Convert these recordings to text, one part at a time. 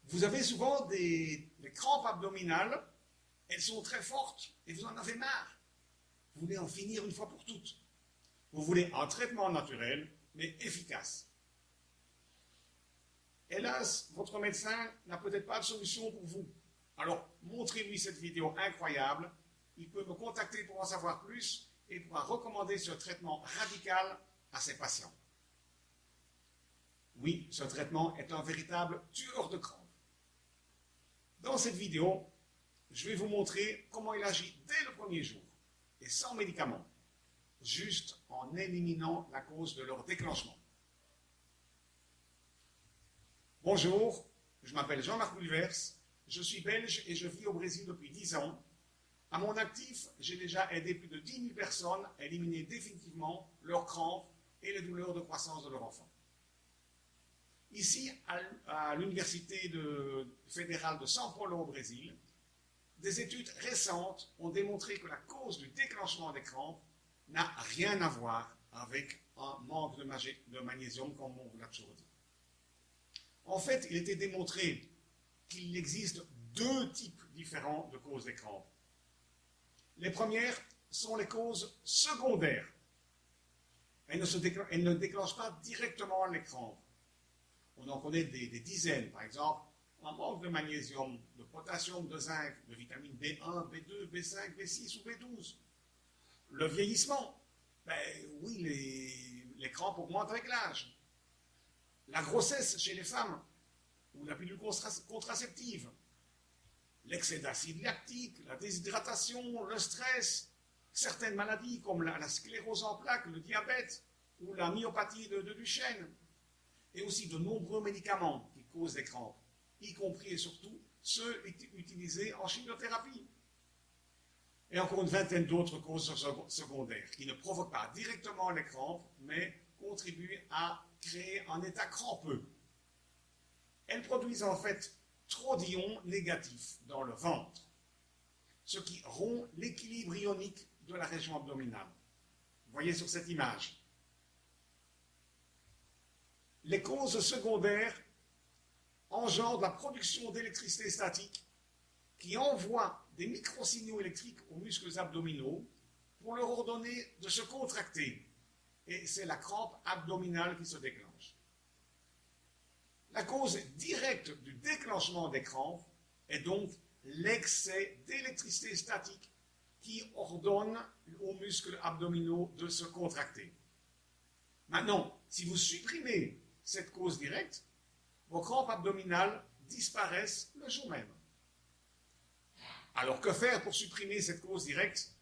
Vous avez souvent des crampes abdominales, elles sont très fortes et vous en avez marre. Vous voulez en finir une fois pour toutes. Vous voulez un traitement naturel, mais efficace. Hélas, votre médecin n'a peut-être pas de solution pour vous. Alors, montrez-lui cette vidéo incroyable. Il peut me contacter pour en savoir plus et pourra recommander ce traitement radical à ses patients. Oui, ce traitement est un véritable tueur de crampes. Dans cette vidéo, je vais vous montrer comment il agit dès le premier jour et sans médicaments, juste en éliminant la cause de leur déclenchement. Bonjour, je m'appelle Jean-Marc Boulvers, je suis belge et je vis au Brésil depuis 10 ans. À mon actif, j'ai déjà aidé plus de 10 000 personnes à éliminer définitivement leurs crampes et les douleurs de croissance de leur enfant. Ici, à l'Université fédérale de São Paulo au Brésil, des études récentes ont démontré que la cause du déclenchement des crampes n'a rien à voir avec un manque de magnésium, comme on vous l'a toujours dit. En fait, il était démontré qu'il existe deux types différents de causes des crampes. Les premières sont les causes secondaires. Elles ne déclenchent pas directement les crampes. On en connaît des dizaines, par exemple, un manque de magnésium, de potassium, de zinc, de vitamine B1, B2, B5, B6 ou B12. Le vieillissement, oui, les crampes augmentent avec l'âge. La grossesse chez les femmes, ou la pilule contraceptive, l'excès d'acide lactique, la déshydratation, le stress, certaines maladies comme la sclérose en plaques, le diabète ou la myopathie de Duchenne, et aussi de nombreux médicaments qui causent des crampes, y compris et surtout ceux utilisés en chimiothérapie. Et encore une vingtaine d'autres causes secondaires qui ne provoquent pas directement les crampes, mais contribuent à créer un état crampeux. Elles produisent en fait trop d'ions négatifs dans le ventre, ce qui rompt l'équilibre ionique de la région abdominale. Vous voyez sur cette image. Les causes secondaires engendrent la production d'électricité statique qui envoie des microsignaux électriques aux muscles abdominaux pour leur ordonner de se contracter. Et c'est la crampe abdominale qui se déclenche. La cause directe du déclenchement des crampes est donc l'excès d'électricité statique qui ordonne aux muscles abdominaux de se contracter. Maintenant, si vous supprimez cette cause directe, vos crampes abdominales disparaissent le jour même. Alors que faire pour supprimer cette cause directe?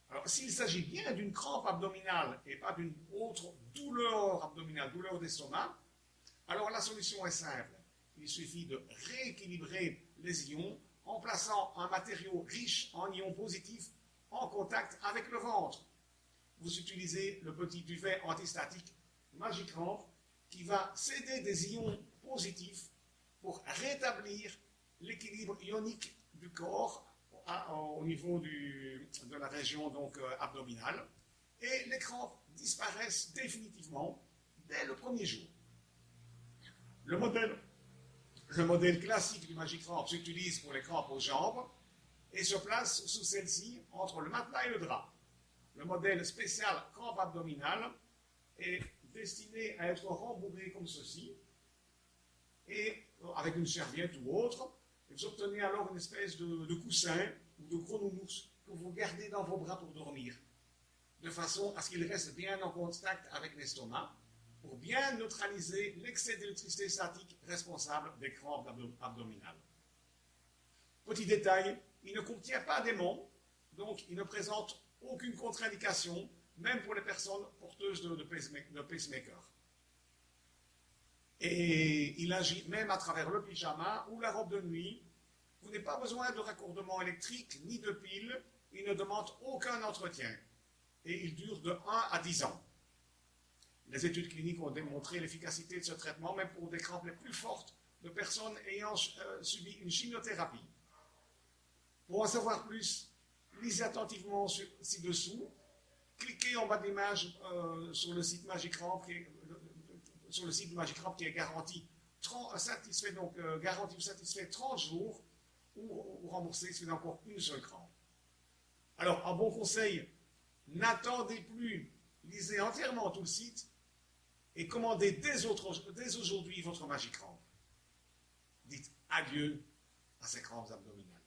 Alors, s'il s'agit bien d'une crampe abdominale et pas d'une autre douleur abdominale, douleur d'estomac, alors la solution est simple. Il suffit de rééquilibrer les ions en plaçant un matériau riche en ions positifs en contact avec le ventre. Vous utilisez le petit duvet antistatique Magicramp qui va céder des ions positifs pour rétablir l'équilibre ionique du corps au niveau de la région abdominale, et les crampes disparaissent définitivement dès le premier jour. Le modèle classique du Magicramp s'utilise pour les crampes aux jambes et se place sous celle-ci entre le matelas et le drap. Le modèle spécial crampe abdominale est destiné à être rembourré comme ceci, et avec une serviette ou autre, et vous obtenez alors une espèce de coussin ou de gros nounours que vous gardez dans vos bras pour dormir, de façon à ce qu'il reste bien en contact avec l'estomac, pour bien neutraliser l'excès d'électricité statique responsable des crampes abdominales. Petit détail, il ne contient pas d'aimant, donc il ne présente aucune contre-indication, même pour les personnes porteuses de pacemaker. Et il agit même à travers le pyjama ou la robe de nuit. Vous n'avez pas besoin de raccordement électrique ni de pile. Il ne demande aucun entretien. Et il dure de 1 à 10 ans. Les études cliniques ont démontré l'efficacité de ce traitement, même pour des crampes les plus fortes de personnes ayant subi une chimiothérapie. Pour en savoir plus, lisez attentivement ci-dessous. Cliquez en bas de l'image sur le site Magicramp, sur le site de Magicramp qui est garanti satisfait, donc garantie ou satisfait 30 jours, ou remboursé si vous avez encore une seule crampe. Alors, un bon conseil, n'attendez plus, lisez entièrement tout le site et commandez dès aujourd'hui votre Magicramp. Dites adieu à ces crampes abdominales.